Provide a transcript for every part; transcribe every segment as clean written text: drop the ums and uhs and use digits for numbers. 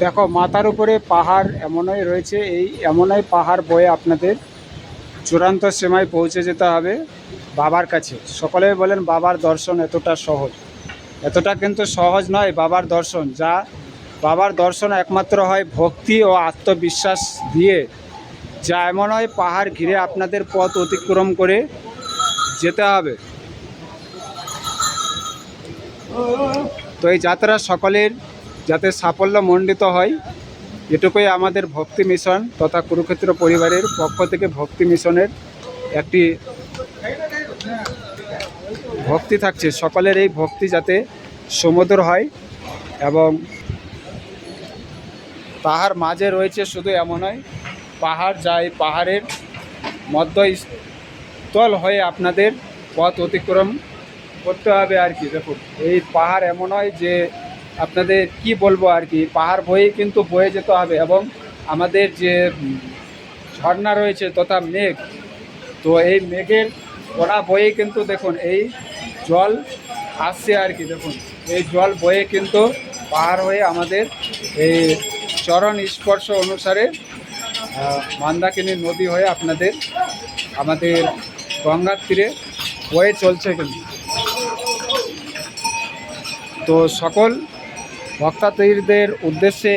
দেখো মাথার উপরে পাহাড় এমনই রয়েছে, এই এমনই পাহাড় বয়ে আপনাদের চূড়ান্ত সীমায় পৌঁছে যেতে হবে বাবার কাছে। সকলেই বলেন বাবার দর্শন এতটা সহজ, এতটা কিন্তু সহজ নয় বাবার দর্শন। যা বাবার দর্শন একমাত্র হয় ভক্তি ও আত্মবিশ্বাস দিয়ে, যা এমন হয় পাহাড় ঘিরে আপনাদের পথ অতিক্রম করে যেতে হবে। তো এই যাত্রা সকলের যাতে সাফল্যমণ্ডিত হয়, এটুকুই আমাদের ভক্তি মিশন তথা কুরুক্ষেত্র পরিবারের পক্ষ থেকে ভক্তি মিশনের একটি ভক্তি থাকছে। সকলের এই ভক্তি যাতে সমুদ্র হয়, এবং তাহার মাঝে রয়েছে শুধু এমন নয় পাহাড়, যা এই পাহাড়ের মধ্যস্থল হয়ে আপনাদের পথ অতিক্রম করতে হবে আর কি। দেখুন এই পাহাড় এমন হয় যে আপনাদের কি বলবো আর কি, পাহাড় বয়ে কিন্তু বয়ে যেতে হবে, এবং আমাদের যে ঝর্ণা রয়েছে তথা মেঘ, তো এই মেঘের ওরা বয়ে কিন্তু দেখুন এই জল আসছে আর কি। দেখুন এই জল বয়ে কিন্তু পাহাড় হয়ে আমাদের এই চরণ স্পর্শ অনুসারে মন্দাকিনী নদী হয়ে আমাদের গঙ্গার তীরে বয়ে চলছে কিন্তু। তো সকল ভক্তাতীরদের উদ্দেশ্যে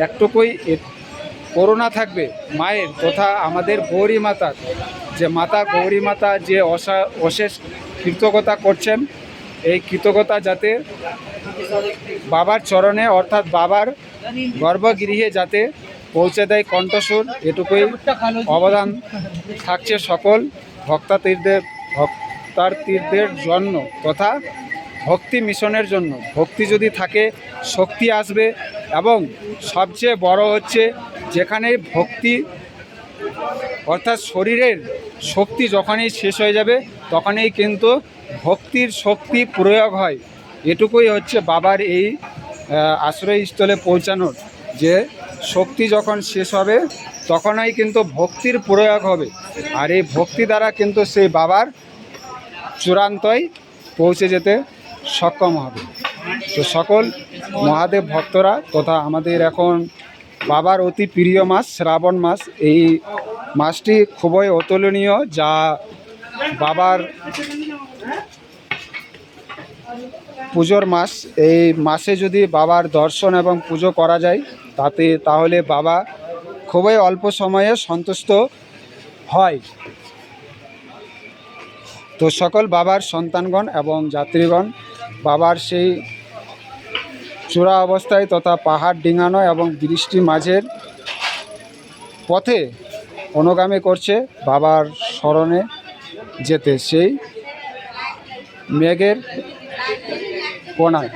একটুকুই করুণা থাকবে মায়ের তথা আমাদের গৌরী মাতার, যে মাতা গৌরী মাতা যে অশেষ কৃতজ্ঞতা করছেন, এই কৃতজ্ঞতা যাতে বাবার চরণে অর্থাৎ বাবার গর্ভগৃহে যাতে পৌঁছে দেয় কণ্ঠস্বর, এটুকুই অবদান থাকছে সকল ভক্তাতীরদের জন্য তথা ভক্তি মিশনের জন্য। ভক্তি যদি থাকে শক্তি আসবে, এবং সবচেয়ে বড় হচ্ছে যেখানে ভক্তি অর্থাৎ শরীরের শক্তি যখনই শেষ হয়ে যাবে তখনই কিন্তু ভক্তির শক্তি প্রয়োগ হয়। এটুকুই হচ্ছে বাবার এই আশ্রয়স্থলে পৌঁছানোর, যে শক্তি যখন শেষ হবে তখনই কিন্তু ভক্তির প্রয়োগ হবে, আর এই ভক্তি দ্বারা কিন্তু সেই বাবার চূড়ান্তই পৌঁছে যেতে সক্ষম হবে। তো সকল মহাদেব ভক্তরা তথা আমাদের এখন বাবার অতি প্রিয় মাস শ্রাবণ মাস, এই মাসটি খুবই অতুলনীয়, যা বাবার পুজোর মাস। এই মাসে যদি বাবার দর্শন এবং পুজো করা যায় তাহলে বাবা খুবই অল্প সময়ে সন্তুষ্ট হয়। তো সকল বাবার সন্তানগণ এবং যাত্রীগণ বাবার সেই চূড়া অবস্থায় তথা পাহাড় ডিঙানো এবং বৃষ্টি মাঝের পথে অনুগামী করছে বাবার শরণে যেতে সেই মেঘের কোণায়।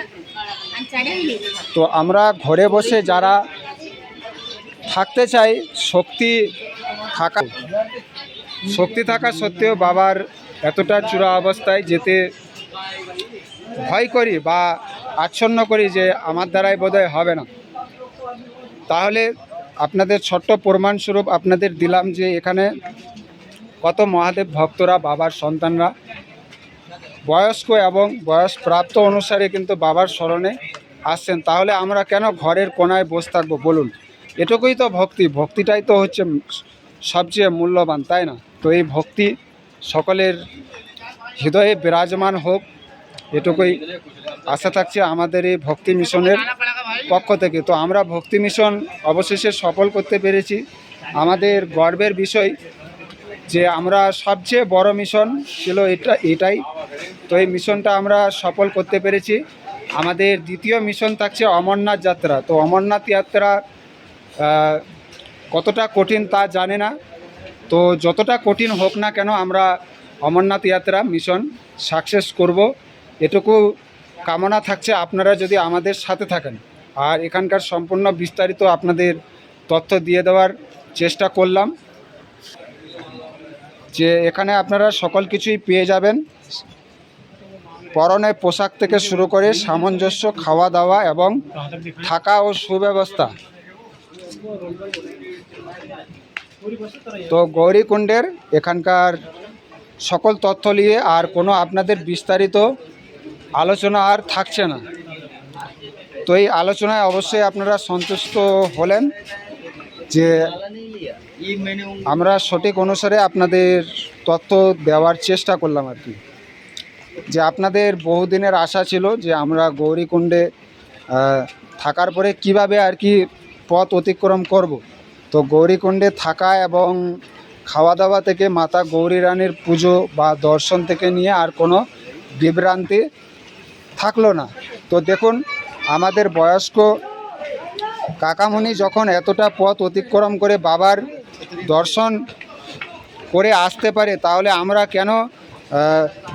তো আমরা ঘরে বসে যারা থাকতে চাই, শক্তি থাকা সত্ত্বেও বাবার এতটা চূড়া অবস্থায় যেতে ভয় করি বা আচ্ছন্ন করি যে আমার দ্বারাই বোধহয় হবে না, তাহলে আপনাদের ছোট্ট প্রমাণস্বরূপ আপনাদের দিলাম যে এখানে কত মহাদেব ভক্তরা বাবার সন্তানরা বয়স্ক এবং বয়সপ্রাপ্ত অনুসারে কিন্তু বাবার শরণে আসছেন। তাহলে আমরা কেন ঘরের কোনায় বসে থাকবো বলুন? এটুকুই তো ভক্তিটাই তো হচ্ছে সবচেয়ে মূল্যবান, তাই না? তো এই ভক্তি সকলের হৃদয়ে বিরাজমান হোক, এটুকুই আশা থাকছে আমাদের এই ভক্তি মিশনের পক্ষ থেকে। তো আমরা ভক্তি মিশন অবশেষে সফল করতে পেরেছি। আমাদের গর্বের বিষয় যে আমরা সবচেয়ে বড় মিশন ছিল এটাই। তো এই মিশনটা আমরা সফল করতে পেরেছি। আমাদের দ্বিতীয় মিশন থাকছে অমরনাথ যাত্রা। তো অমরনাথ যাত্রা কতটা কঠিন তা জানে না, তো যতটা কঠিন হোক না কেন আমরা অমরনাথ যাত্রা মিশন সাকসেস করব, এটুকু কামনা থাকছে আপনারা যদি আমাদের সাথে থাকেন। আর এখানকার সম্পূর্ণ বিস্তারিত আপনাদের তথ্য দিয়ে দেওয়ার চেষ্টা করলাম, যে এখানে আপনারা সকল কিছুই পেয়ে যাবেন। পরনে পোশাক থেকে শুরু করে সামঞ্জস্য, খাওয়া দাওয়া এবং থাকা ও সুব্যবস্থা। তো গৌরীকুণ্ডের এখানকার সকল তথ্য নিয়ে আর কোনো আপনাদের বিস্তারিত আলোচনা আর থাকছে না। তো এই আলোচনায় অবশ্যই আপনারা সন্তুষ্ট হলেন যে আমরা সঠিক অনুসারে আপনাদের তথ্য দেওয়ার চেষ্টা করলাম আর কি। যে আপনাদের বহুদিনের আশা ছিল যে আমরা গৌরীকুণ্ডে থাকার পরে কিভাবে আর কি পথ অতিক্রম করব। তো গৌরীকুণ্ডে থাকা এবং খাওয়া দাওয়া থেকে মাতা গৌরী রানীর পুজো বা দর্শন থেকে নিয়ে আর কোনো বিভ্রান্তি থাকলো না। তো দেখুন, আমাদের বয়স্ক কাকামণি যখন এতটা পথ অতিক্রম করে বাবার দর্শন করে আসতে পারে, তাহলে আমরা কেন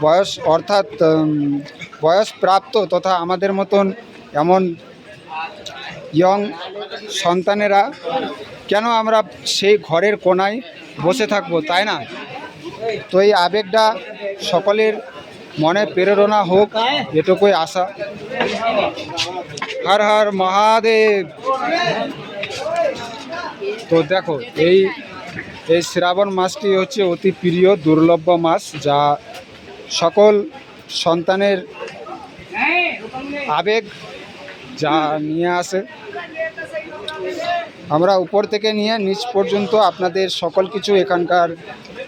বয়স অর্থাৎ বয়সপ্রাপ্ত তথা আমাদের মতন এমন ইয়ং সন্তানেরা কেন আমরা সেই ঘরের কোনায় বসে থাকবো, তাই না? তো এই আবেগটা সকলের মনে প্রেরণা হোক, এটুকুই আশা। হর হর মহাদেব। তো দেখো, এই শ্রাবণ মাসটি হচ্ছে অতি প্রিয় দুর্লভ মাস, যা সকল সন্তানের আবেগ যা নিয়ে আসে। আমরা উপর থেকে নিয়ে নিচ পর্যন্ত আপনাদের সকল কিছু এখানকার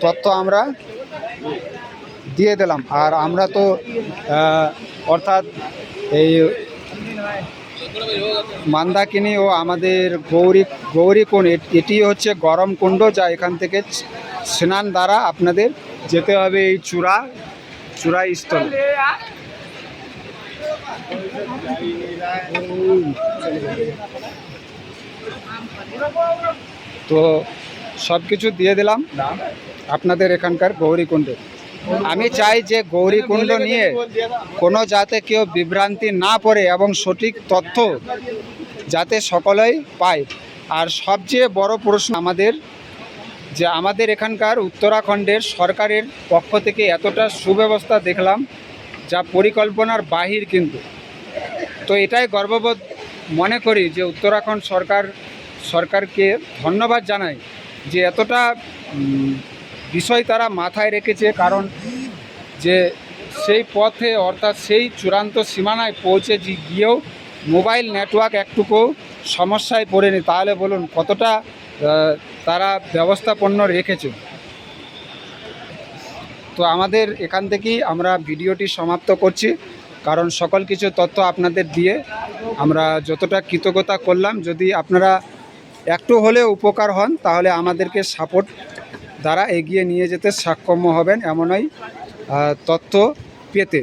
তথ্য আমরা দিয়ে দিলাম। আর আমরা তো অর্থাৎ এই মান্দাকিনী ও আমাদের গৌরীকুণ্ড, এটি হচ্ছে গরম কুণ্ড, যা এখান থেকে স্নান দ্বারা আপনাদের যেতে হবে এই চূড়া স্থল। তো সব কিছু দিয়ে দিলাম আপনাদের এখানকার গৌরীকুণ্ডে। আমি চাই যে গৌরীকুণ্ড নিয়ে কোনো যাতে কেউ বিভ্রান্তি না পড়ে এবং সঠিক তথ্য যাতে সকলেই পায়। আর সবচেয়ে বড় প্রশ্ন আমাদের এখানকার উত্তরাখণ্ডের সরকারের পক্ষ থেকে এতটা সুব্যবস্থা দেখলাম, যা পরিকল্পনার বাহির। কিন্তু তো এটাই গর্ববোধ মনে করি যে উত্তরাখণ্ড সরকারকে ধন্যবাদ জানাই যে এতটা বিষয় তারা মাথায় রেখেছে। কারণ যে সেই পথে অর্থাৎ সেই চূড়ান্ত সীমানায় পৌঁছে গিয়েও মোবাইল নেটওয়ার্ক একটুকু সমস্যায় পড়েনি, তাহলে বলুন কতটা তারা ব্যবস্থাপন্ন রেখেছে। তো আমাদের এখান থেকেই আমরা ভিডিওটি সমাপ্ত করছি, কারণ সকল কিছু তথ্য আপনাদের দিয়ে আমরা যতটা কৃতজ্ঞতা করলাম। যদি আপনারা একটু হলেও উপকার হন, তাহলে আমাদেরকে সাপোর্ট দ্বারা এগিয়ে নিয়ে যেতে সক্ষম হবেন এমনই তথ্য পেতে।